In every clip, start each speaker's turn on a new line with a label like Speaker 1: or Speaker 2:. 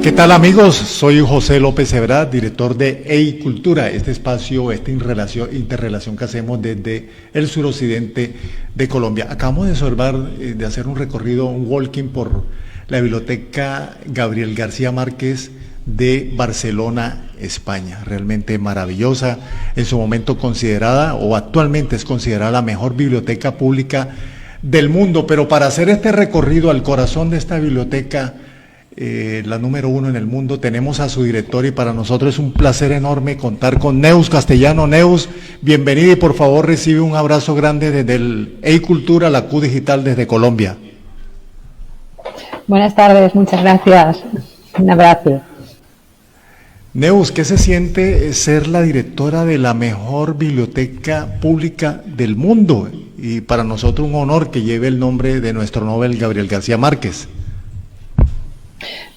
Speaker 1: ¿Qué tal, amigos? Soy José López Ebrard, director de EICultura, este espacio, esta interrelación que hacemos desde el suroccidente de Colombia. Acabamos de de hacer un recorrido, un walking por la Biblioteca Gabriel García Márquez de Barcelona, España. Realmente maravillosa, en su momento considerada, o actualmente es considerada la mejor biblioteca pública del mundo. Pero para hacer este recorrido al corazón de esta biblioteca, la número 1 en el mundo, tenemos a su director, y para nosotros es un placer enorme contar con Neus Castellano. Neus, bienvenida, y por favor recibe un abrazo grande desde el EICultura, la Q Digital desde Colombia.
Speaker 2: Buenas tardes, muchas gracias. Un abrazo.
Speaker 1: Neus, ¿qué se siente ser la directora de la mejor biblioteca pública del mundo? Y para nosotros un honor que lleve el nombre de nuestro Nobel Gabriel García Márquez.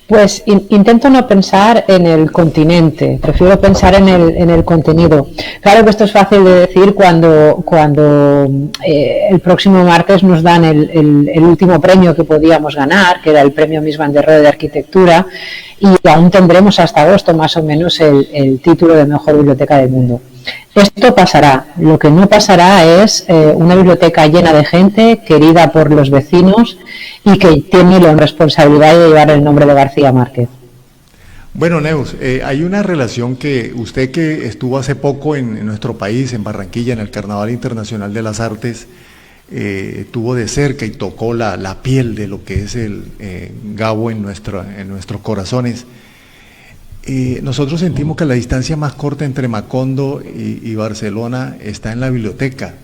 Speaker 2: Pues intento no pensar en el continente, prefiero pensar en el contenido. Claro que esto es fácil de decir cuando el próximo martes nos dan el último premio que podíamos ganar, que era el premio Mies van der Rohe de Arquitectura, y aún tendremos hasta agosto más o menos el título de mejor biblioteca del mundo. Esto pasará. Lo que no pasará es una biblioteca llena de gente, querida por los vecinos y que tiene la responsabilidad de llevar el nombre de García Márquez.
Speaker 1: Bueno, Neus, hay una relación que usted, que estuvo hace poco en nuestro país, en Barranquilla, en el Carnaval Internacional de las Artes, tuvo de cerca y tocó la piel de lo que es el Gabo en nuestros corazones. Nosotros sentimos que la distancia más corta entre Macondo y Barcelona está en la biblioteca.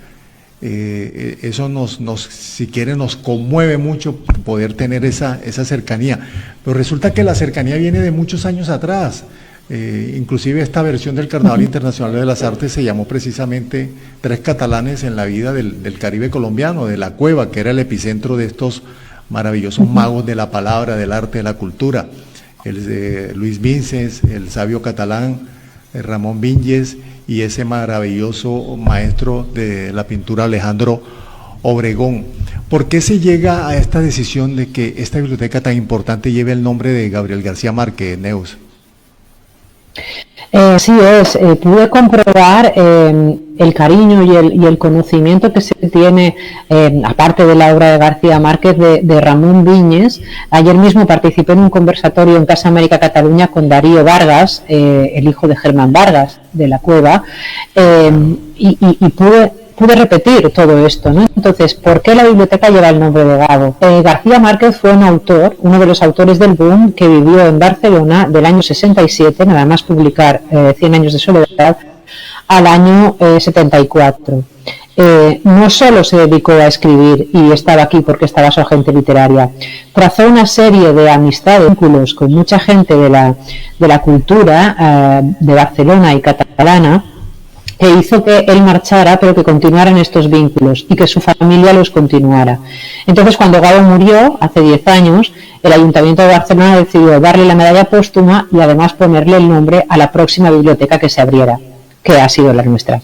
Speaker 1: Eso si quiere, nos conmueve mucho poder tener esa cercanía, pero resulta que la cercanía viene de muchos años atrás. Inclusive esta versión del Carnaval Internacional de las Artes se llamó precisamente Tres catalanes en la vida del Caribe colombiano, de la Cueva, que era el epicentro de estos maravillosos magos de la palabra, del arte, de la cultura. Luis Vicens, el sabio catalán Ramón Vinyes, y ese maravilloso maestro de la pintura Alejandro Obregón. ¿Por qué se llega a esta decisión de que esta biblioteca tan importante lleve el nombre de Gabriel García Márquez, Neus?
Speaker 2: Sí es, pude comprobar el cariño y el conocimiento que se tiene, aparte de la obra de García Márquez, de Ramón Vinyes. Ayer mismo participé en un conversatorio en Casa América Cataluña con Darío Vargas, el hijo de Germán Vargas, de la Cueva, y pude repetir todo esto, ¿no? Entonces, ¿por qué la biblioteca lleva el nombre de Gabo? García Márquez fue uno de los autores del boom, que vivió en Barcelona del año 67, nada más publicar 100 años de soledad, al año 74. No solo se dedicó a escribir y estaba aquí porque estaba su agente literaria, trazó una serie de amistades, vínculos con mucha gente de la cultura de Barcelona y catalana, que hizo que él marchara, pero que continuaran estos vínculos y que su familia los continuara. Entonces, cuando Gabo murió, hace 10 años, el Ayuntamiento de Barcelona decidió darle la medalla póstuma y además ponerle el nombre a la próxima biblioteca que se abriera, que ha sido la nuestra.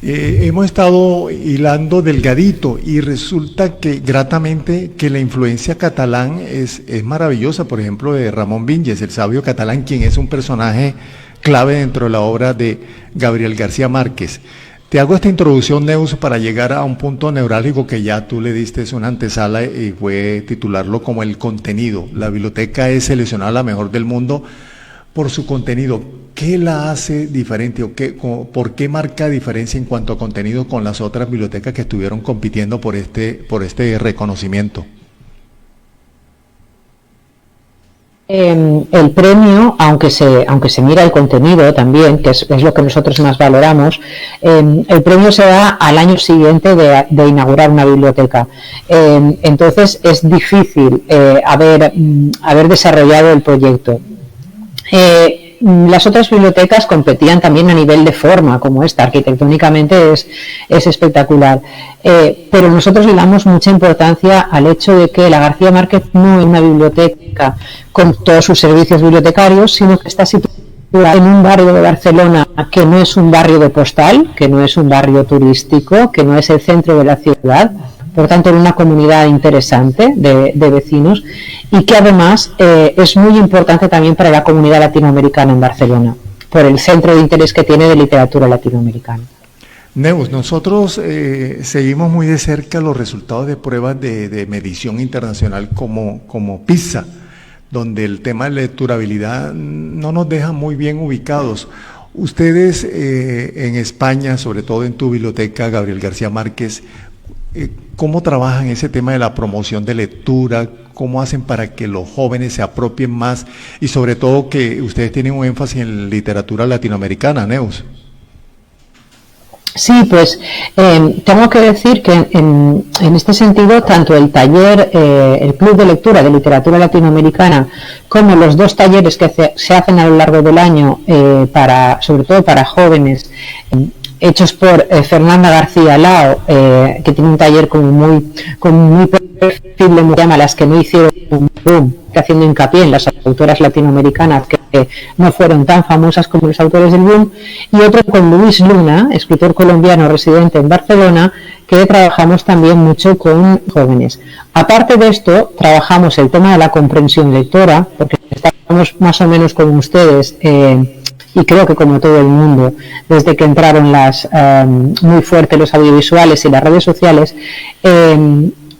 Speaker 1: Hemos estado hilando delgadito y resulta que gratamente que la influencia catalán es maravillosa. Por ejemplo, de Ramón Vinyes, el sabio catalán, quien es un personaje clave dentro de la obra de Gabriel García Márquez. Te hago esta introducción, Neus, para llegar a un punto neurálgico que ya tú le diste una antesala, y fue titularlo como el contenido. La biblioteca es seleccionada la mejor del mundo por su contenido. ¿Qué la hace diferente o por qué marca diferencia en cuanto a contenido con las otras bibliotecas que estuvieron compitiendo por este reconocimiento?
Speaker 2: El premio, aunque se mira el contenido también, que es lo que nosotros más valoramos, el premio se da al año siguiente de inaugurar una biblioteca. Entonces es difícil haber desarrollado el proyecto. Las otras bibliotecas competían también a nivel de forma, como esta, arquitectónicamente es espectacular, pero nosotros le damos mucha importancia al hecho de que la García Márquez no es una biblioteca con todos sus servicios bibliotecarios, sino que está situada en un barrio de Barcelona que no es un barrio de postal, que no es un barrio turístico, que no es el centro de la ciudad, por tanto en una comunidad interesante de vecinos, y que además es muy importante también para la comunidad latinoamericana en Barcelona, por el centro de interés que tiene de literatura latinoamericana.
Speaker 1: Neus, nosotros seguimos muy de cerca los resultados de pruebas de medición internacional como PISA, donde el tema de lecturabilidad no nos deja muy bien ubicados. Ustedes en España, sobre todo en tu biblioteca, Gabriel García Márquez, ¿cómo trabajan ese tema de la promoción de lectura? ¿Cómo hacen para que los jóvenes se apropien más? Y sobre todo que ustedes tienen un énfasis en literatura latinoamericana, Neus.
Speaker 2: Sí, pues tengo que decir que en este sentido, tanto el taller, el Club de Lectura de Literatura Latinoamericana, como los dos talleres que se hacen a lo largo del año, sobre todo para jóvenes, hechos por Fernanda García Lao, que tiene un taller con muy perfil, me llama Las que no hicieron un boom, haciendo hincapié en las autoras latinoamericanas que no fueron tan famosas como los autores del boom, y otro con Luis Luna, escritor colombiano residente en Barcelona, que trabajamos también mucho con jóvenes. Aparte de esto, trabajamos el tema de la comprensión lectora, porque estamos más o menos como ustedes, y creo que como todo el mundo, desde que entraron muy fuertes los audiovisuales y las redes sociales,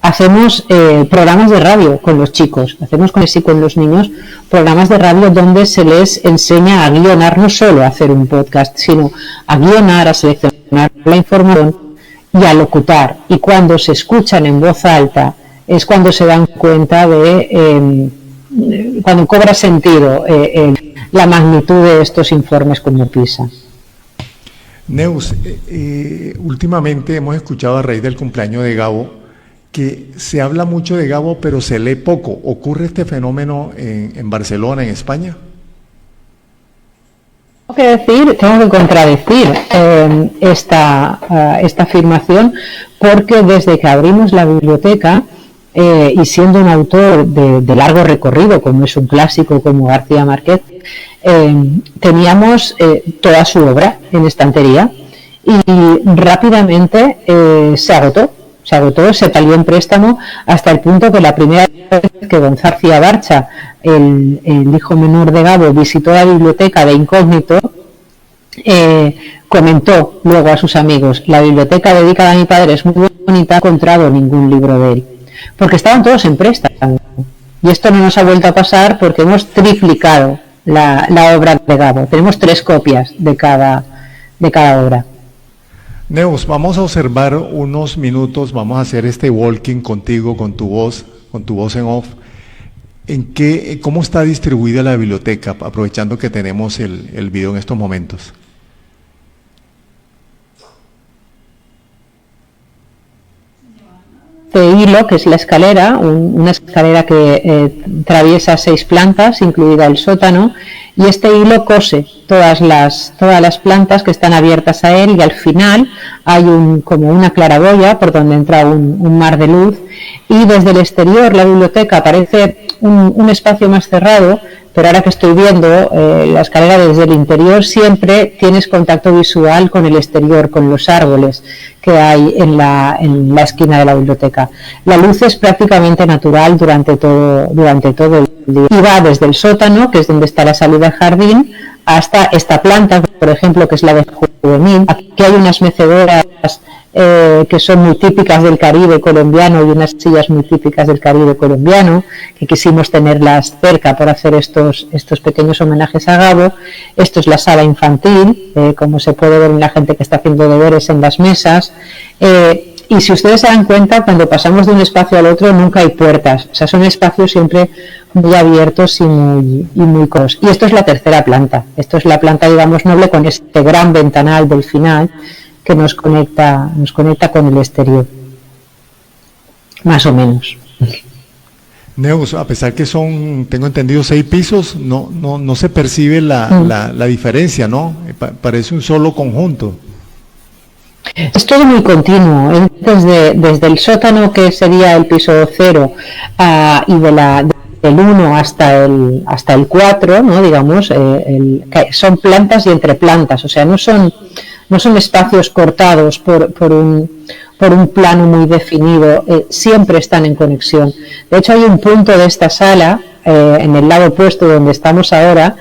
Speaker 2: hacemos programas de radio con los chicos, hacemos con los niños programas de radio donde se les enseña a guionar, no solo a hacer un podcast, sino a guionar, a seleccionar la información y a locutar. Y cuando se escuchan en voz alta es cuando se dan cuenta cuando cobra sentido la magnitud de estos informes como PISA.
Speaker 1: Neus, últimamente hemos escuchado a raíz del cumpleaños de Gabo que se habla mucho de Gabo, pero se lee poco. ¿Ocurre este fenómeno en Barcelona, en España?
Speaker 2: Tengo que contradecir esta afirmación, porque desde que abrimos la biblioteca, y siendo un autor de largo recorrido, como es un clásico como García Márquez, teníamos toda su obra en estantería y rápidamente se agotó, se palió en préstamo, hasta el punto que la primera vez que don Zarcía Barcha, el hijo menor de Gabo, visitó la biblioteca de incógnito, comentó luego a sus amigos: la biblioteca dedicada a mi padre es muy bonita, no he encontrado ningún libro de él, porque estaban todos en préstamo. Y esto no nos ha vuelto a pasar porque hemos triplicado la obra de Gabo. Tenemos 3 copias de cada obra.
Speaker 1: Neus, vamos a observar unos minutos, vamos a hacer este walking contigo, con tu voz en off. ¿Cómo está distribuida la biblioteca, aprovechando que tenemos el video en estos momentos?
Speaker 2: Hilo, que es la escalera, una escalera que atraviesa 6 plantas, incluida el sótano, y este hilo cose todas las plantas que están abiertas a él, y al final hay como una claraboya por donde entra un mar de luz, y desde el exterior la biblioteca parece un espacio más cerrado, pero ahora que estoy viendo la escalera desde el interior, siempre tienes contacto visual con el exterior, con los árboles que hay en la esquina de la biblioteca. La luz es prácticamente natural durante todo el día. Y va desde el sótano, que es donde está la salida al jardín, hasta esta planta, por ejemplo, que es la de juvenil. Aquí hay unas mecedoras que son muy típicas del Caribe colombiano, y unas sillas muy típicas del Caribe colombiano, que quisimos tenerlas cerca por hacer estos pequeños homenajes a Gabo. Esto es la sala infantil, como se puede ver en la gente que está haciendo deberes en las mesas. Y si ustedes se dan cuenta, cuando pasamos de un espacio al otro nunca hay puertas, o sea, son espacios siempre muy abiertos y muy cómodos. Y esto es la tercera planta, esto es la planta, digamos, noble, con este gran ventanal del final que nos conecta con el exterior, más o menos.
Speaker 1: Neus, a pesar que son, tengo entendido, 6 pisos, no se percibe la diferencia, ¿no? Parece un solo conjunto.
Speaker 2: Es todo muy continuo, desde el sótano, que sería el piso 0, y del 1 hasta el 4, ¿no? Digamos, son plantas y entre plantas, o sea, no son espacios cortados por por un plano muy definido, siempre están en conexión. De hecho, hay un punto de esta sala, en el lado opuesto donde estamos ahora,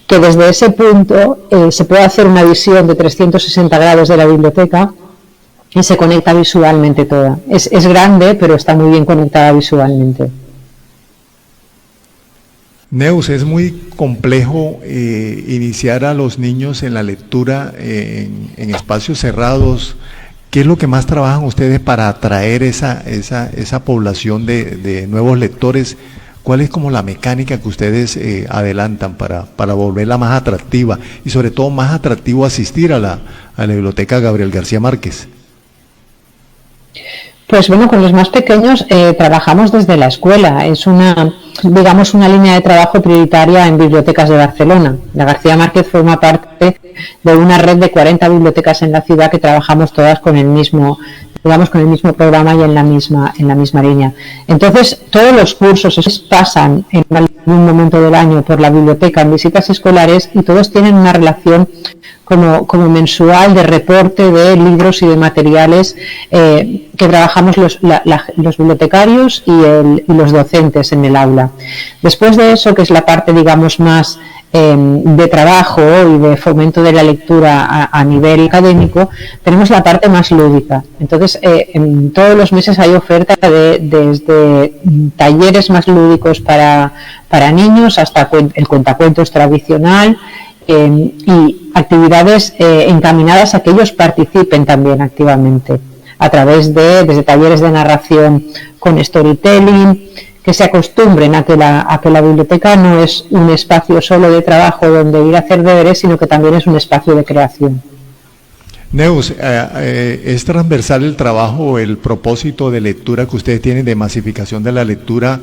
Speaker 2: que desde ese punto se puede hacer una visión de 360 grados de la biblioteca y se conecta visualmente toda. Es grande, pero está muy bien conectada visualmente.
Speaker 1: Neus, es muy complejo iniciar a los niños en la lectura en espacios cerrados. ¿Qué es lo que más trabajan ustedes para atraer esa población de nuevos lectores? ¿Cuál es como la mecánica que ustedes adelantan para volverla más atractiva y sobre todo más atractivo asistir a la Biblioteca Gabriel García Márquez?
Speaker 2: Pues bueno, con los más pequeños trabajamos desde la escuela. Es una línea de trabajo prioritaria en bibliotecas de Barcelona. La García Márquez forma parte de una red de 40 bibliotecas en la ciudad que trabajamos todas con el mismo programa y en la misma línea. Entonces, todos los cursos pasan en algún momento del año por la biblioteca en visitas escolares y todos tienen una relación como mensual de reporte de libros y de materiales que trabajamos los bibliotecarios y los docentes en el aula. Después de eso, que es la parte, digamos, más de trabajo y de fomento de la lectura a nivel académico, tenemos la parte más lúdica. Entonces, en todos los meses hay oferta desde talleres más lúdicos para niños hasta el cuentacuentos tradicional, y actividades encaminadas a que ellos participen también activamente a través desde talleres de narración con storytelling, que se acostumbren a que la biblioteca no es un espacio solo de trabajo donde ir a hacer deberes, sino que también es un espacio de creación.
Speaker 1: Neus, ¿es transversal el trabajo, el propósito de lectura que ustedes tienen de masificación de la lectura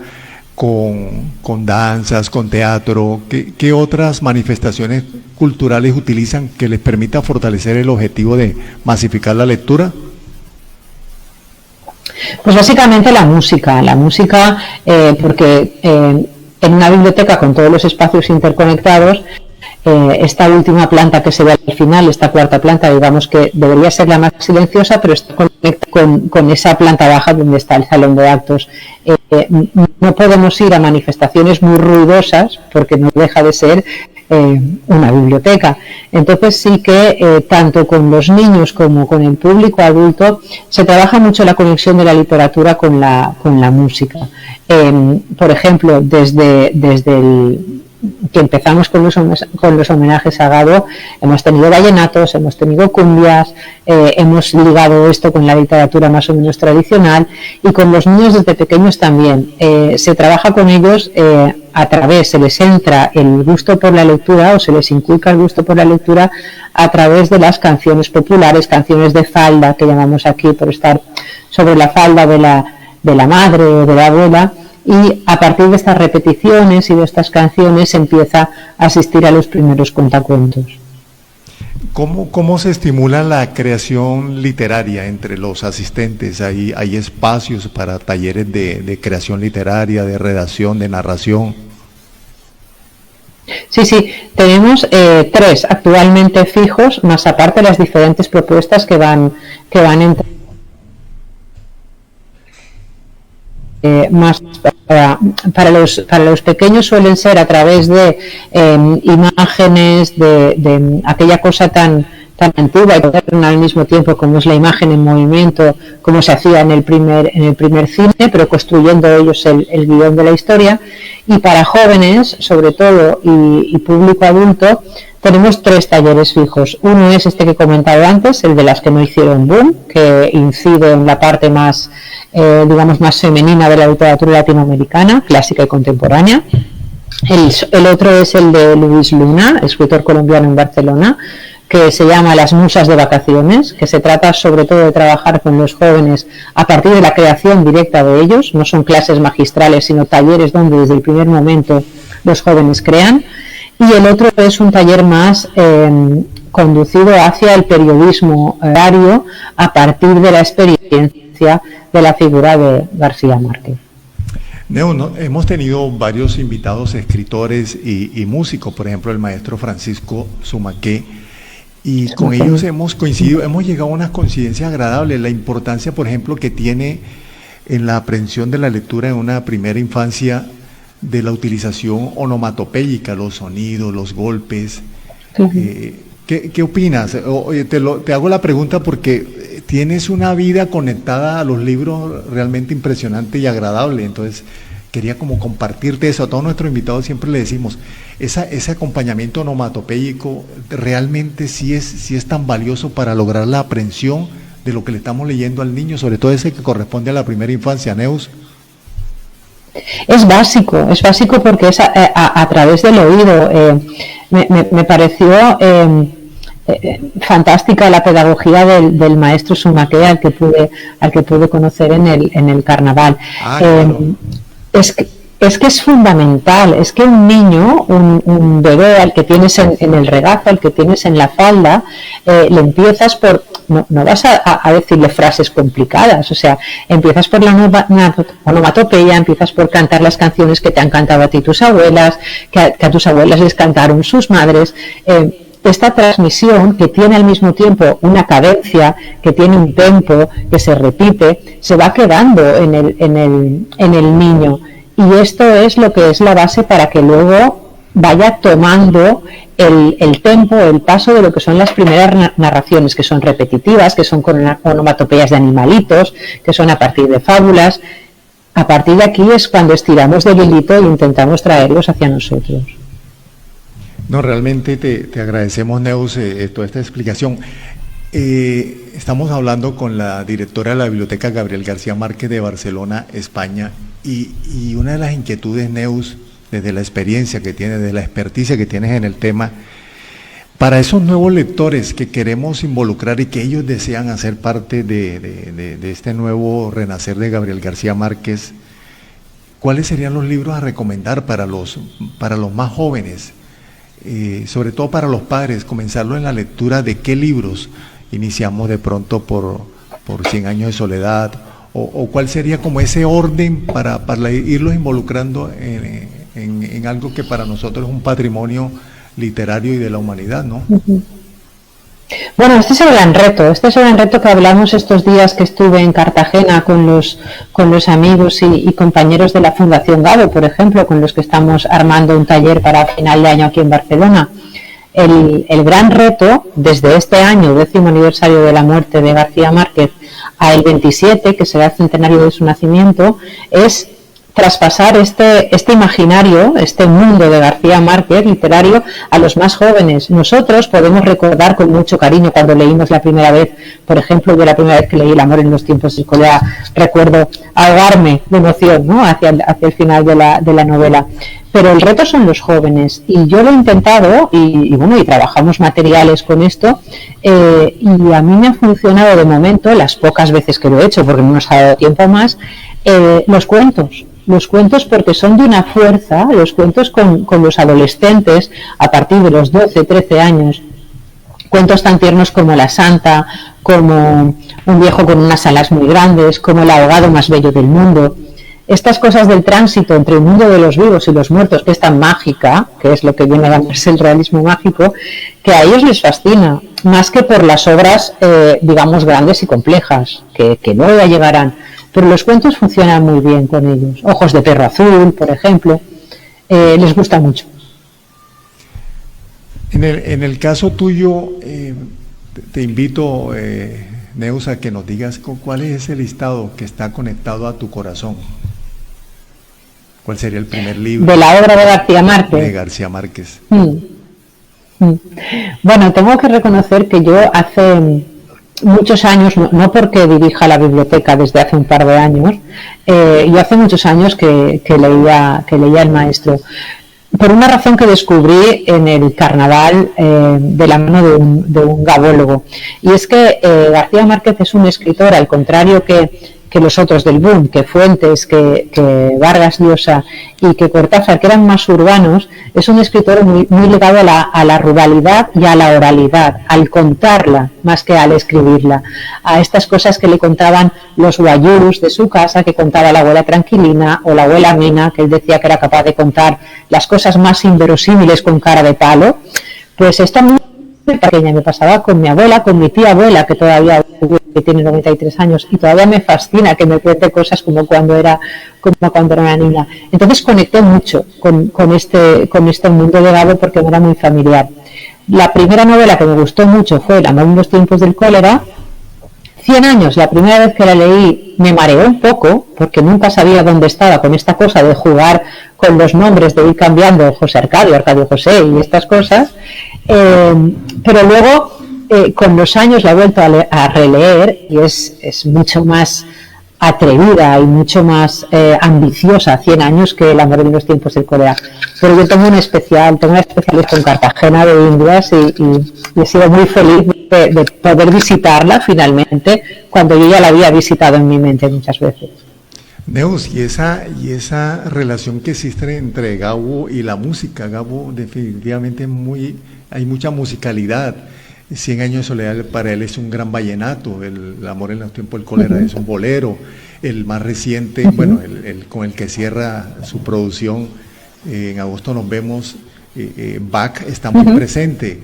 Speaker 1: con danzas, con teatro? ¿Qué otras manifestaciones culturales utilizan que les permita fortalecer el objetivo de masificar la lectura?
Speaker 2: Pues básicamente la música, porque en una biblioteca con todos los espacios interconectados, esta última planta que se ve al final, esta cuarta planta, digamos que debería ser la más silenciosa, pero está conectada con esa planta baja donde está el salón de actos. No podemos ir a manifestaciones muy ruidosas porque no deja de ser una biblioteca. Entonces sí que tanto con los niños como con el público adulto se trabaja mucho la conexión de la literatura con la música. Por ejemplo, desde que empezamos con los homenajes a Gado, hemos tenido vallenatos, hemos tenido cumbias, hemos ligado esto con la literatura más o menos tradicional, y con los niños desde pequeños también. Se trabaja con ellos se les entra el gusto por la lectura o se les inculca el gusto por la lectura a través de las canciones populares, canciones de falda, que llamamos aquí por estar sobre la falda de la madre o de la abuela. Y a partir de estas repeticiones y de estas canciones se empieza a asistir a los primeros cuentacuentos.
Speaker 1: ¿Cómo se estimula la creación literaria entre los asistentes? ¿Hay espacios para talleres de creación literaria, de redacción, de narración? Sí, tenemos 3 actualmente fijos, más aparte las diferentes propuestas que van entrando. Más para los pequeños suelen ser a través de imágenes de aquella cosa tan antigua y moderna al mismo tiempo, como es la imagen en movimiento, como se hacía en el primer cine, pero construyendo ellos el guión de la historia. Y para jóvenes, sobre todo, y público adulto, tenemos 3 talleres fijos. Uno es este que he comentado antes, el de las que no hicieron boom, que incide en la parte más, más femenina de la literatura latinoamericana, clásica y contemporánea. El otro es el de Luis Luna, escritor colombiano en Barcelona, que se llama Las musas de vacaciones, que se trata sobre todo de trabajar con los jóvenes a partir de la creación directa de ellos. No son clases magistrales, sino talleres donde desde el primer momento los jóvenes crean. Y el otro es un taller más conducido hacia el periodismo diario a partir de la experiencia de la figura de García Márquez. Hemos tenido varios invitados, escritores y músicos, por ejemplo el maestro Francisco Zumaqué, y con ellos hemos coincidido, hemos llegado a unas coincidencias agradables. La importancia, por ejemplo, que tiene en la aprehensión de la lectura en una primera infancia de la utilización onomatopéyica, los sonidos, los golpes. ¿Qué opinas? Te hago la pregunta porque tienes una vida conectada a los libros realmente impresionante y agradable, entonces quería como compartirte eso. A todos nuestros invitados siempre le decimos, ese acompañamiento onomatopéyico realmente sí es tan valioso para lograr la aprehensión de lo que le estamos leyendo al niño, sobre todo ese que corresponde a la primera infancia, Neus.
Speaker 2: Es básico porque es a través del oído. Me pareció fantástica la pedagogía del maestro Sumaqué al que pude conocer en el carnaval. Claro. Es que es fundamental, es que un niño, un bebé al que tienes en el regazo, al que tienes en la falda, le empiezas por, no vas a decirle frases complicadas, o sea, empiezas por la onomatopeya, empiezas por cantar las canciones que te han cantado a ti tus abuelas, que a tus abuelas les cantaron sus madres. Esta transmisión, que tiene al mismo tiempo una cadencia, que tiene un tempo, que se repite, se va quedando en el niño. Y esto es lo que es la base para que luego vaya tomando el tempo, el paso de lo que son las primeras narraciones, que son repetitivas, que son con onomatopeyas de animalitos, que son a partir de fábulas. A partir de aquí es cuando estiramos del hilito e intentamos traerlos hacia nosotros.
Speaker 1: No, realmente te agradecemos, Neus, toda esta explicación. Estamos hablando con la directora de la Biblioteca Gabriel García Márquez de Barcelona, España, y una de las inquietudes, Neus, desde la experiencia que tienes, desde la experticia que tienes en el tema, para esos nuevos lectores que queremos involucrar y que ellos desean hacer parte de este nuevo renacer de Gabriel García Márquez, ¿cuáles serían los libros a recomendar para los más jóvenes? Sobre todo para los padres, comenzarlo en la lectura de qué libros. Iniciamos de pronto por 100 años de soledad, o cuál sería como ese orden para irlos involucrando en algo que para nosotros es un patrimonio literario y de la humanidad, ¿no?
Speaker 2: Bueno, este es el gran reto que hablamos estos días que estuve en Cartagena con los amigos y compañeros de la Fundación Gabo, por ejemplo, con los que estamos armando un taller para final de año aquí en Barcelona. El gran reto, desde este año, 10º aniversario de la muerte de García Márquez, a el 27, que será el centenario de su nacimiento, es traspasar este imaginario, este mundo de García Márquez literario a los más jóvenes. Nosotros podemos recordar con mucho cariño cuando leímos la primera vez, por ejemplo, yo la primera vez que leí El amor en los tiempos de escuela, recuerdo ahogarme de emoción, ¿no?, hacia el final de la novela. Pero el reto son los jóvenes, y yo lo he intentado, y trabajamos materiales con esto, y a mí me ha funcionado de momento, las pocas veces que lo he hecho, porque no nos ha dado tiempo más, los cuentos porque son de una fuerza, los cuentos con los adolescentes a partir de los 12, 13 años, cuentos tan tiernos como La Santa, como Un viejo con unas alas muy grandes, como El ahogado más bello del mundo. Estas cosas del tránsito entre el mundo de los vivos y los muertos, que es tan mágica, que es lo que viene a llamarse el realismo mágico, que a ellos les fascina, más que por las obras, digamos, grandes y complejas, que luego ya llegarán. Pero los cuentos funcionan muy bien con ellos. Ojos de perro azul, por ejemplo, les gusta mucho.
Speaker 1: En el caso tuyo, te invito, Neus, a que nos digas cuál es ese listado que está conectado a tu corazón. ¿Cuál sería el primer libro?
Speaker 2: De la obra de García Márquez.
Speaker 1: De García Márquez.
Speaker 2: Bueno, tengo que reconocer que yo hace muchos años, no porque dirija la biblioteca desde hace un par de años, yo hace muchos años que leía el maestro, por una razón que descubrí en el carnaval de la mano de un gabólogo, y es que García Márquez es un escritor, al contrario que los otros del boom, que Fuentes, que Vargas Llosa y que Cortázar, que eran más urbanos, es un escritor muy ligado a la ruralidad y a la oralidad, al contarla más que al escribirla, a estas cosas que le contaban los guayús de su casa, que contaba la abuela Tranquilina o la abuela Mina, que él decía que era capaz de contar las cosas más inverosímiles con cara de palo. Pues esta pequeña, me pasaba con mi abuela, con mi tía abuela, que todavía que tiene 93 años y todavía me fascina que me cuente cosas como cuando era una niña. Entonces conecté mucho con este mundo de Gabo porque me era muy familiar. La primera novela que me gustó mucho fue El amor en los tiempos del cólera. 100 años, la primera vez que la leí me mareó un poco porque nunca sabía dónde estaba con esta cosa de jugar con los nombres, de ir cambiando José Arcadio, Arcadio José y estas cosas, pero luego con los años la he vuelto a releer y es mucho más atrevida y mucho más ambiciosa 100 años que El amor en los tiempos del cólera. Pero yo tengo una especialista en Cartagena de Indias y he sido muy feliz de poder visitarla finalmente cuando yo ya la había visitado en mi mente muchas veces.
Speaker 1: Neus, y esa relación que existe entre Gabo y la música. Gabo definitivamente hay mucha musicalidad. 100 años de soledad para él es un gran vallenato, el amor en los tiempos del cólera es un bolero, el más reciente, bueno, el con el que cierra su producción, en agosto nos vemos, Bach está muy presente.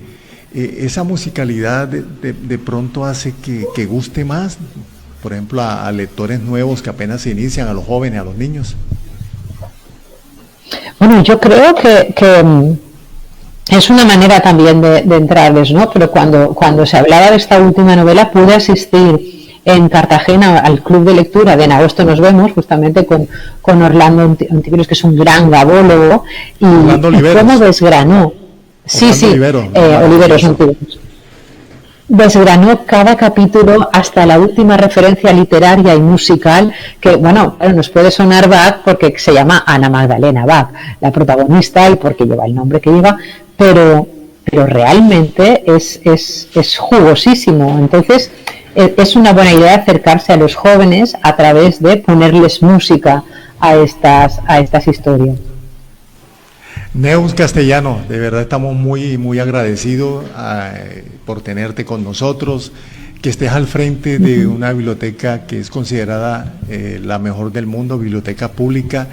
Speaker 1: Esa musicalidad de pronto hace que guste más, por ejemplo, a lectores nuevos que apenas se inician, a los jóvenes, a los niños.
Speaker 2: Bueno, yo creo que es una manera también de entrarles, ¿no? Pero cuando se hablaba de esta última novela pude asistir en Cartagena al club de lectura de En agosto nos vemos, justamente con Orlando Ontiveros, que es un gran gabólogo, y cómo desgranó. Oliveros Ontiveros. Desgranó cada capítulo hasta la última referencia literaria y musical, que bueno, nos puede sonar Bach porque se llama Ana Magdalena Bach, la protagonista, y porque lleva el nombre que lleva, pero realmente es jugosísimo. Entonces es una buena idea acercarse a los jóvenes a través de ponerles música a estas historias.
Speaker 1: Neus Castellano, de verdad estamos muy agradecidos por tenerte con nosotros, que estés al frente de una biblioteca que es considerada la mejor del mundo, biblioteca pública,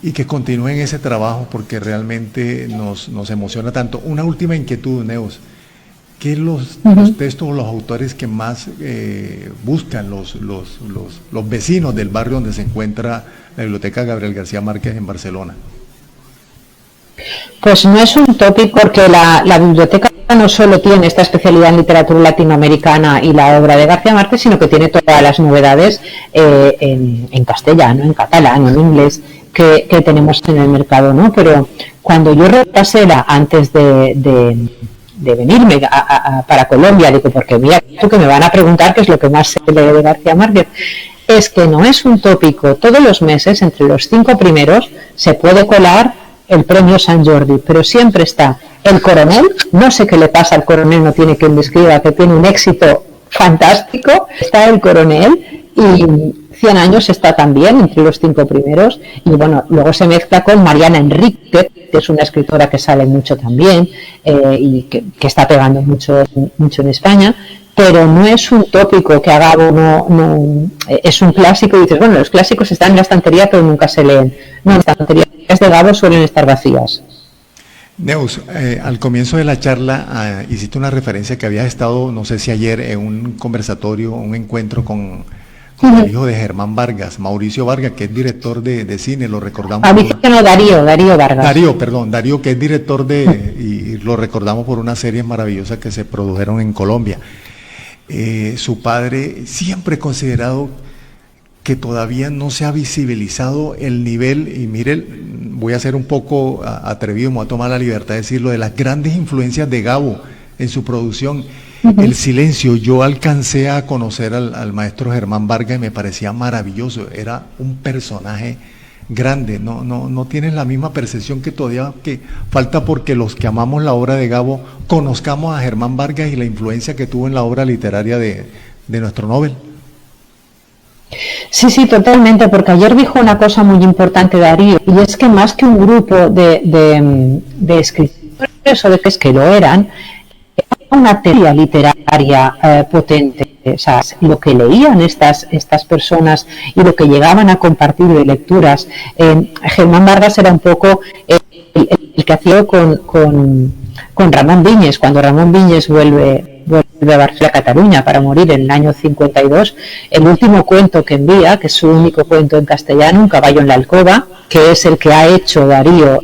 Speaker 1: y que continúen ese trabajo porque realmente nos emociona tanto. Una última inquietud, Neus, ¿qué los textos o los autores que más buscan los vecinos del barrio donde se encuentra la biblioteca Gabriel García Márquez en Barcelona?
Speaker 2: Pues no es un tópico porque la biblioteca no solo tiene esta especialidad en literatura latinoamericana y la obra de García Márquez, sino que tiene todas las novedades en castellano, en catalán, en inglés que tenemos en el mercado, ¿no? Pero cuando yo repasé antes de venirme para Colombia, digo, porque mira, que me van a preguntar qué es lo que más se lee de García Márquez, es que no es un tópico. Todos los meses, entre los 5 primeros, se puede colar el premio San Jordi, pero siempre está El Coronel. No sé qué le pasa al Coronel, no tiene quien le escriba, que tiene un éxito fantástico. Está El Coronel y 100 años está también entre los 5 primeros, y bueno, luego se mezcla con Mariana Enríquez, que es una escritora que sale mucho también y que está pegando mucho en España, pero no es un tópico que a Gabo no es un clásico y dices, bueno, los clásicos están en la estantería pero nunca se leen. No, las estanterías de Gabo suelen estar vacías.
Speaker 1: Neus, al comienzo de la charla hiciste una referencia que habías estado, no sé si ayer, en un conversatorio, un encuentro con el hijo de Germán Vargas, Mauricio Vargas, que es director de cine, lo recordamos.
Speaker 2: Darío Vargas.
Speaker 1: Darío, que es director y lo recordamos por unas series maravillosas que se produjeron en Colombia. Su padre siempre considerado que todavía no se ha visibilizado el nivel, y mire, voy a ser un poco atrevido, me voy a tomar la libertad de decirlo, de las grandes influencias de Gabo en su producción. El silencio, yo alcancé a conocer al maestro Germán Vargas y me parecía maravilloso, era un personaje grande, no tienes la misma percepción que todavía que falta, porque los que amamos la obra de Gabo conozcamos a Germán Vargas y la influencia que tuvo en la obra literaria de nuestro Nobel.
Speaker 2: Sí, totalmente, porque ayer dijo una cosa muy importante Darío, y es que más que un grupo de escritores o de que lo eran, una teoría literaria potente. O sea, lo que leían estas personas y lo que llegaban a compartir de lecturas. Germán Vargas era un poco el que hacía con Ramón Viñes. Cuando Ramón Viñes vuelve a Barcelona, Cataluña, para morir en el año 52, el último cuento que envía, que es su único cuento en castellano, Un caballo en la alcoba, que es el que ha hecho Darío,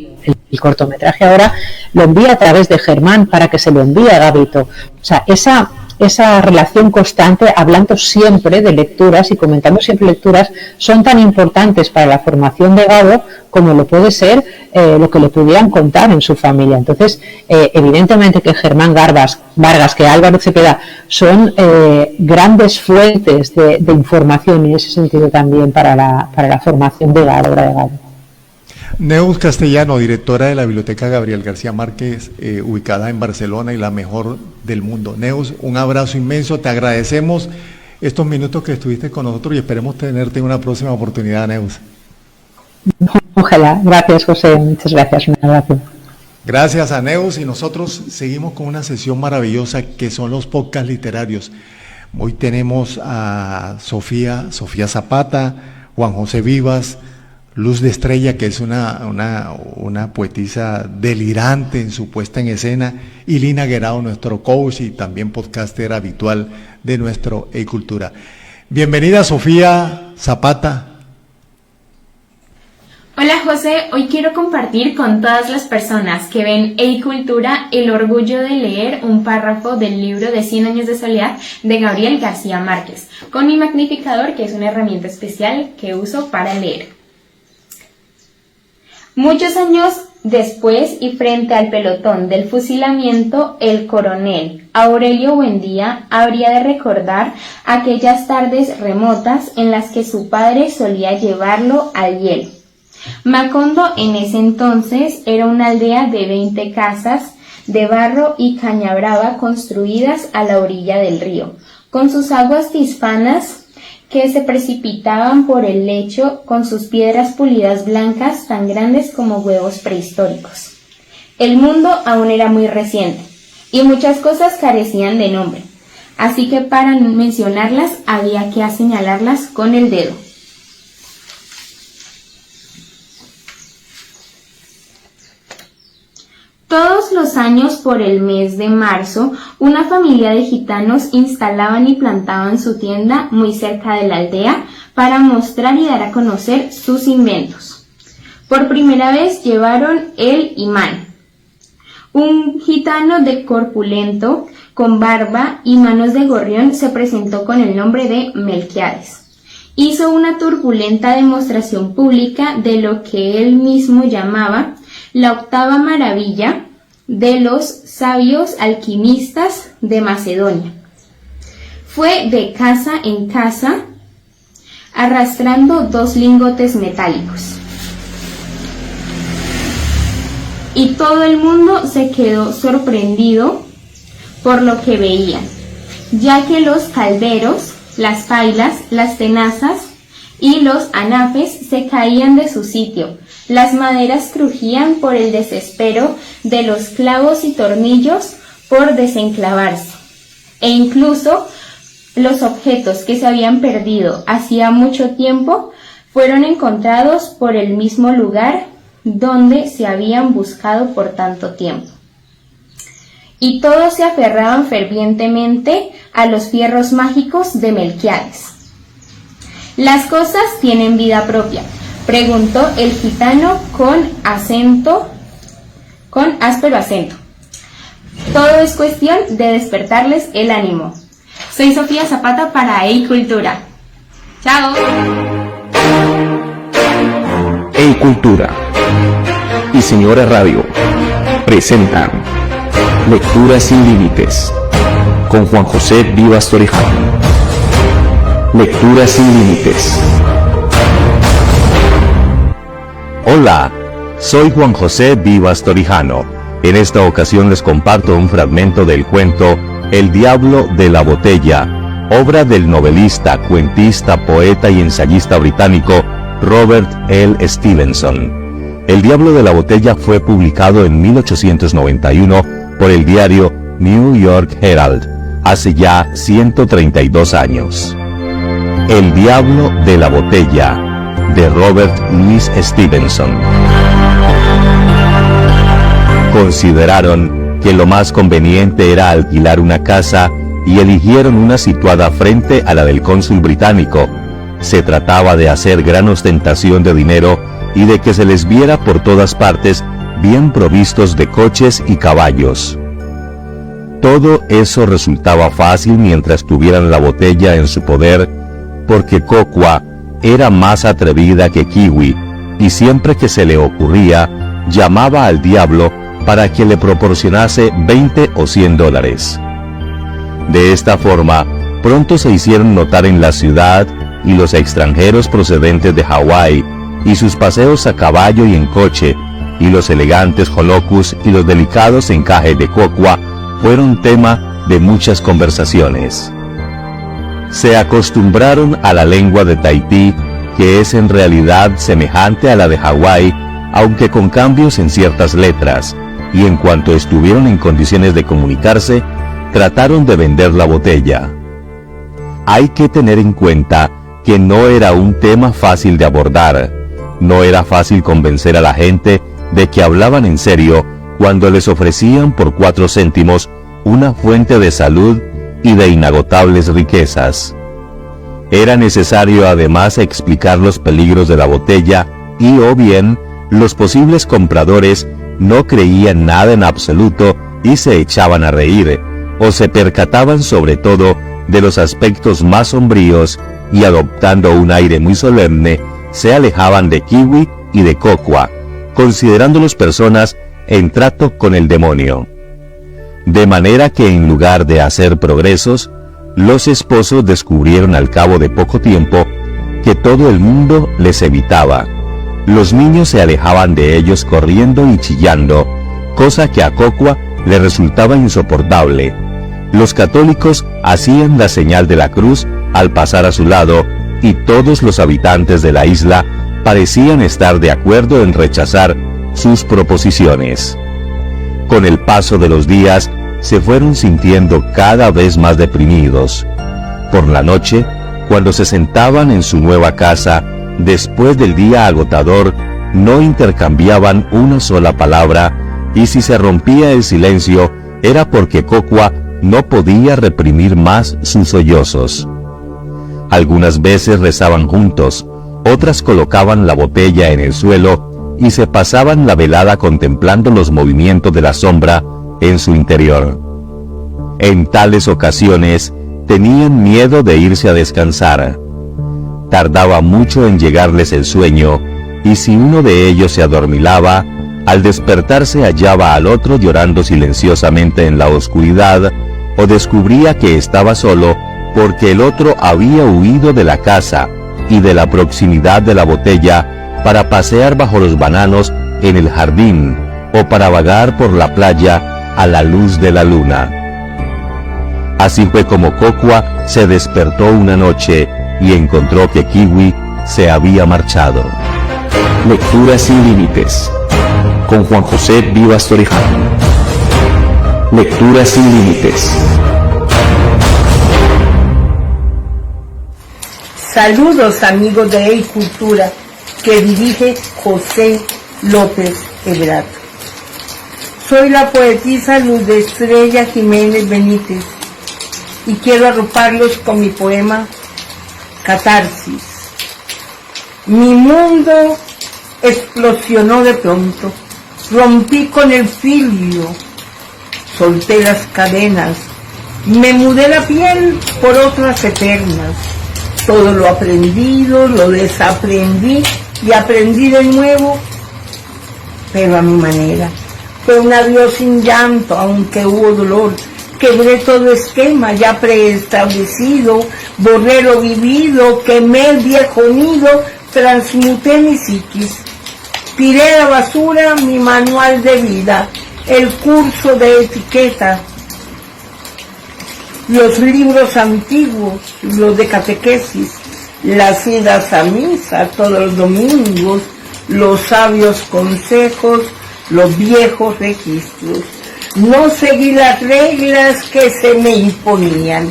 Speaker 2: el cortometraje ahora, lo envía a través de Germán para que se lo envíe a Gabito. O sea, esa relación constante, hablando siempre de lecturas y comentando siempre lecturas, son tan importantes para la formación de Gabo como lo puede ser lo que le pudieran contar en su familia. Entonces, evidentemente que Germán Vargas, que Álvaro Cepeda, son grandes fuentes de información en ese sentido también para la formación de la obra de Gabo.
Speaker 1: Neus Castellano, directora de la Biblioteca Gabriel García Márquez, ubicada en Barcelona y la mejor del mundo. Neus, un abrazo inmenso, te agradecemos estos minutos que estuviste con nosotros y esperemos tenerte en una próxima oportunidad, Neus.
Speaker 2: Ojalá, gracias José, muchas gracias, un abrazo.
Speaker 1: Gracias a Neus, y nosotros seguimos con una sesión maravillosa que son los podcasts literarios. Hoy tenemos a Sofía Zapata, Juan José Vivas, Luz de Estrella, que es una poetisa delirante en su puesta en escena, y Lina Guerao, nuestro coach y también podcaster habitual de nuestro E-Cultura. Bienvenida, Sofía Zapata.
Speaker 3: Hola José, hoy quiero compartir con todas las personas que ven E-Cultura el orgullo de leer un párrafo del libro de 100 años de soledad de Gabriel García Márquez, con mi magnificador, que es una herramienta especial que uso para leer. Muchos años después y frente al pelotón del fusilamiento, el coronel Aurelio Buendía habría de recordar aquellas tardes remotas en las que su padre solía llevarlo al hielo. Macondo en ese entonces era una aldea de 20 casas de barro y caña brava construidas a la orilla del río, con sus aguas tisfanas que se precipitaban por el lecho con sus piedras pulidas blancas tan grandes como huevos prehistóricos. El mundo aún era muy reciente y muchas cosas carecían de nombre, así que para mencionarlas había que señalarlas con el dedo. Todos los años por el mes de marzo, una familia de gitanos instalaban y plantaban su tienda muy cerca de la aldea para mostrar y dar a conocer sus inventos. Por primera vez llevaron el imán. Un gitano de corpulento, con barba y manos de gorrión, se presentó con el nombre de Melquiades. Hizo una turbulenta demostración pública de lo que él mismo llamaba la octava maravilla de los sabios alquimistas de Macedonia. Fue de casa en casa arrastrando 2 lingotes metálicos. Y todo el mundo se quedó sorprendido por lo que veían, ya que los calderos, las pailas, las tenazas y los anafes se caían de su sitio. Las maderas crujían por el desespero de los clavos y tornillos por desenclavarse, e incluso los objetos que se habían perdido hacía mucho tiempo fueron encontrados por el mismo lugar donde se habían buscado por tanto tiempo. Y todos se aferraban fervientemente a los fierros mágicos de Melquiades. ¿Las cosas tienen vida propia?, preguntó el gitano con áspero acento. Todo es cuestión de despertarles el ánimo. Soy Sofía Zapata para E-Cultura. ¡Chao!
Speaker 4: E-Cultura y Señora Radio presentan Lecturas sin Límites con Juan José Vivas Torijano. Lecturas sin Límites. Hola, soy Juan José Vivas Torijano. En esta ocasión les comparto un fragmento del cuento El Diablo de la Botella, obra del novelista, cuentista, poeta y ensayista británico Robert L. Stevenson. El Diablo de la Botella fue publicado en 1891 por el diario New York Herald, hace ya 132 años. El Diablo de la Botella, de Robert Louis Stevenson. Consideraron que lo más conveniente era alquilar una casa y eligieron una situada frente a la del cónsul británico. Se trataba de hacer gran ostentación de dinero y de que se les viera por todas partes bien provistos de coches y caballos. Todo eso resultaba fácil mientras tuvieran la botella en su poder, porque Kokwa era más atrevida que Kiwi, y siempre que se le ocurría, llamaba al diablo para que le proporcionase 20 o 100 dólares. De esta forma, pronto se hicieron notar en la ciudad, y los extranjeros procedentes de Hawái, y sus paseos a caballo y en coche, y los elegantes holokus y los delicados encajes de Kokwa fueron tema de muchas conversaciones. Se acostumbraron a la lengua de Tahití, que es en realidad semejante a la de Hawái, aunque con cambios en ciertas letras, y en cuanto estuvieron en condiciones de comunicarse, trataron de vender la botella. Hay que tener en cuenta que no era un tema fácil de abordar. No era fácil convencer a la gente de que hablaban en serio cuando les ofrecían por 4 céntimos una fuente de salud y de inagotables riquezas. Era necesario además explicar los peligros de la botella y o bien los posibles compradores no creían nada en absoluto y se echaban a reír, o se percataban sobre todo de los aspectos más sombríos y adoptando un aire muy solemne, se alejaban de Kiwi y de Kokwa, considerándolos personas en trato con el demonio. De manera que en lugar de hacer progresos, los esposos descubrieron al cabo de poco tiempo que todo el mundo les evitaba. Los niños se alejaban de ellos corriendo y chillando, cosa que a Kokwa le resultaba insoportable. Los católicos hacían la señal de la cruz al pasar a su lado, y todos los habitantes de la isla parecían estar de acuerdo en rechazar sus proposiciones. Con el paso de los días, se fueron sintiendo cada vez más deprimidos. Por la noche, cuando se sentaban en su nueva casa, después del día agotador, no intercambiaban una sola palabra, y si se rompía el silencio, era porque Kokwa no podía reprimir más sus sollozos. Algunas veces rezaban juntos, otras colocaban la botella en el suelo y se pasaban la velada contemplando los movimientos de la sombra en su interior. En tales ocasiones tenían miedo de irse a descansar. Tardaba mucho en llegarles el sueño, y si uno de ellos se adormilaba, al despertarse hallaba al otro llorando silenciosamente en la oscuridad, o descubría que estaba solo porque el otro había huido de la casa y de la proximidad de la botella para pasear bajo los bananos en el jardín o para vagar por la playa a la luz de la luna. Así fue como Kokwa se despertó una noche y encontró que Kiwi se había marchado.
Speaker 5: Lectura sin límites, con Juan José Vivas Torijano. Lectura sin límites.
Speaker 6: Saludos amigos de EI Cultura, que dirige José López Ebrato. Soy la poetisa Luz de Estrella Jiménez Benítez y quiero arroparlos con mi poema Catarsis. Mi mundo explosionó de pronto, rompí con el filio, solté las cadenas, me mudé la piel por otras eternas. Todo lo aprendido, lo desaprendí y aprendí de nuevo, pero a mi manera. Fue un adiós sin llanto, aunque hubo dolor. Quebré todo esquema ya preestablecido, borré lo vivido, quemé el viejo nido, transmuté mi psiquis. Tiré a la basura mi manual de vida, el curso de etiqueta, los libros antiguos, los de catequesis, las idas a misa todos los domingos, los sabios consejos, los viejos registros. No seguí las reglas que se me imponían.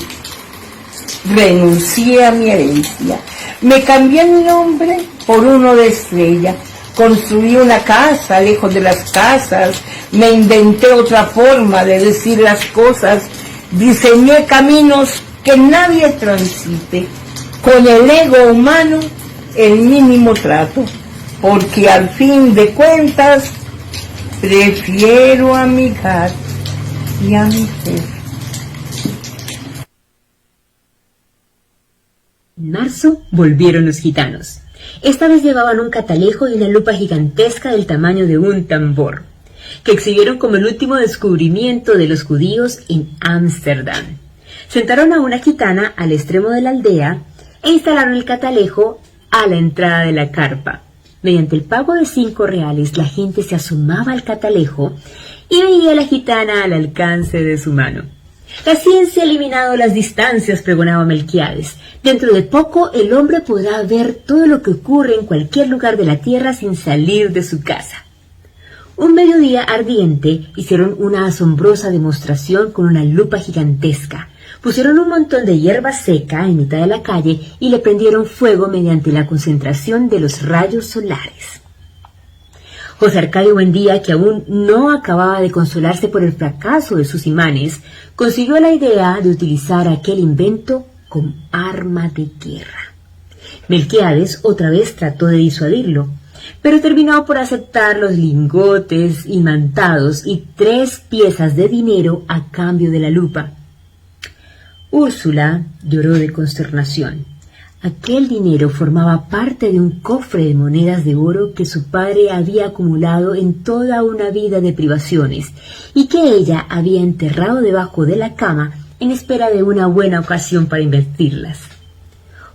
Speaker 6: Renuncié a mi herencia. Me cambié mi nombre por uno de Estrella. construí una casa lejos de las casas, me inventé otra forma de decir las cosas, diseñé caminos que nadie transite, con el ego humano el mínimo trato, porque al fin de cuentas prefiero a mi gato y a mi perro.
Speaker 7: En marzo volvieron los gitanos. Esta vez llevaban un catalejo y una lupa gigantesca del tamaño de un tambor, que exhibieron como el último descubrimiento de los judíos en Ámsterdam. Sentaron a una gitana al extremo de la aldea e instalaron el catalejo a la entrada de la carpa. Mediante el pago de 5 reales, la gente se asomaba al catalejo y veía a la gitana al alcance de su mano. La ciencia ha eliminado las distancias, pregonaba Melquiades. Dentro de poco el hombre podrá ver todo lo que ocurre en cualquier lugar de la tierra sin salir de su casa. Un mediodía ardiente hicieron una asombrosa demostración con una lupa gigantesca. Pusieron un montón de hierba seca en mitad de la calle y le prendieron fuego mediante la concentración de los rayos solares. José Arcadio Buendía, que aún no acababa de consolarse por el fracaso de sus imanes, consiguió la idea de utilizar aquel invento como arma de guerra. Melquiades otra vez trató de disuadirlo, pero terminó por aceptar los lingotes imantados y 3 piezas de dinero a cambio de la lupa. Úrsula lloró de consternación. Aquel dinero formaba parte de un cofre de monedas de oro que su padre había acumulado en toda una vida de privaciones y que ella había enterrado debajo de la cama en espera de una buena ocasión para invertirlas.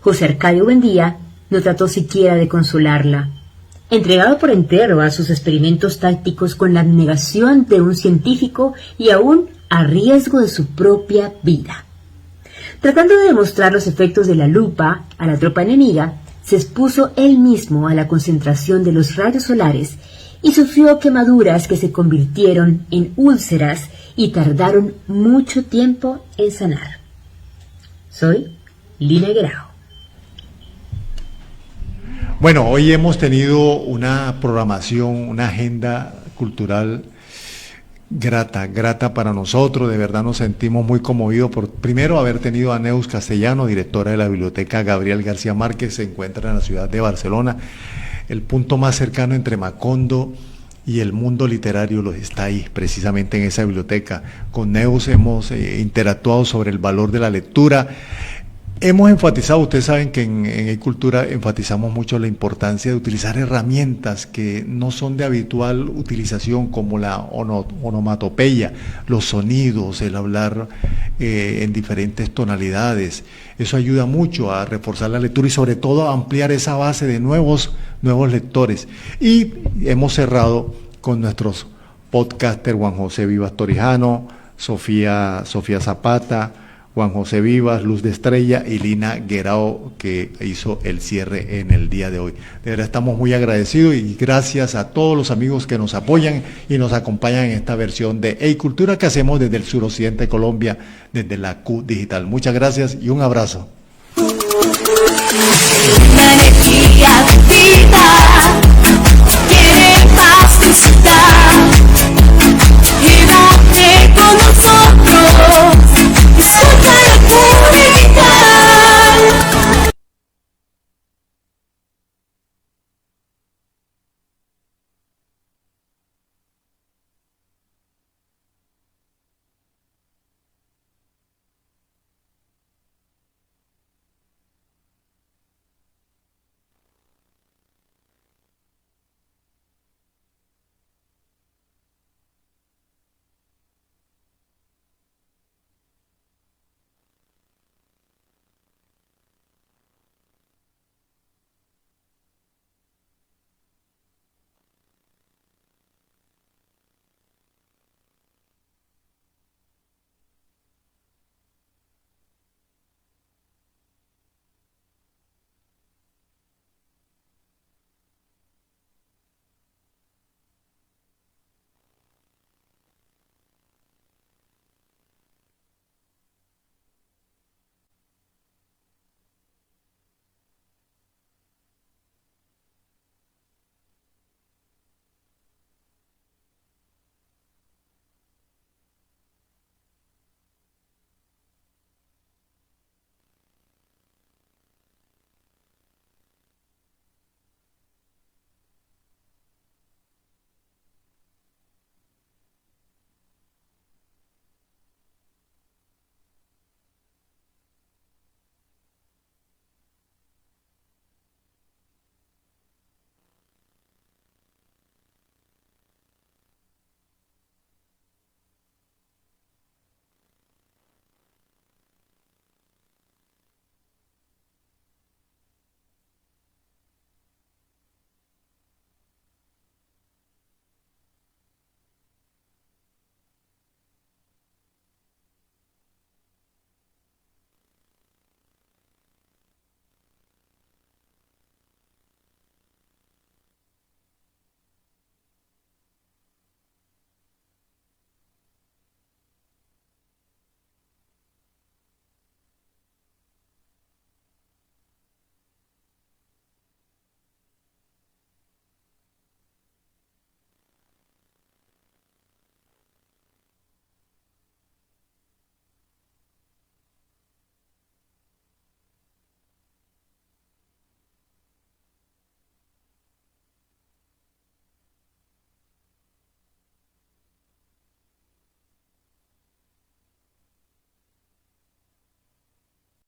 Speaker 7: José Arcadio Buendía no trató siquiera de consolarla. Entregado por entero a sus experimentos tácticos con la abnegación de un científico y aún a riesgo de su propia vida. Tratando de demostrar los efectos de la lupa a la tropa enemiga, se expuso él mismo a la concentración de los rayos solares y sufrió quemaduras que se convirtieron en úlceras y tardaron mucho tiempo en sanar. Soy Lina Guerao.
Speaker 1: Bueno, hoy hemos tenido una programación, una agenda cultural grata para nosotros. De verdad nos sentimos muy conmovidos por, primero, haber tenido a Neus Castellano, directora de la Biblioteca Gabriel García Márquez, se encuentra en la ciudad de Barcelona, el punto más cercano entre Macondo y el mundo literario lo está ahí, precisamente en esa biblioteca. Con Neus hemos interactuado sobre el valor de la lectura. Hemos enfatizado, ustedes saben que en Cultura enfatizamos mucho la importancia de utilizar herramientas que no son de habitual utilización, como la onomatopeya, los sonidos, el hablar en diferentes tonalidades. Eso ayuda mucho a reforzar la lectura y sobre todo a ampliar esa base de nuevos lectores. Y hemos cerrado con nuestros podcasters Juan José Vivas Torijano, Sofía Zapata, Juan José Vivas, Luz de Estrella y Lina Guerao, que hizo el cierre en el día de hoy. De verdad estamos muy agradecidos y gracias a todos los amigos que nos apoyan y nos acompañan en esta versión de Hey Cultura que hacemos desde el suroccidente de Colombia, desde la Q Digital. Muchas gracias y un abrazo.
Speaker 8: Una energía viva.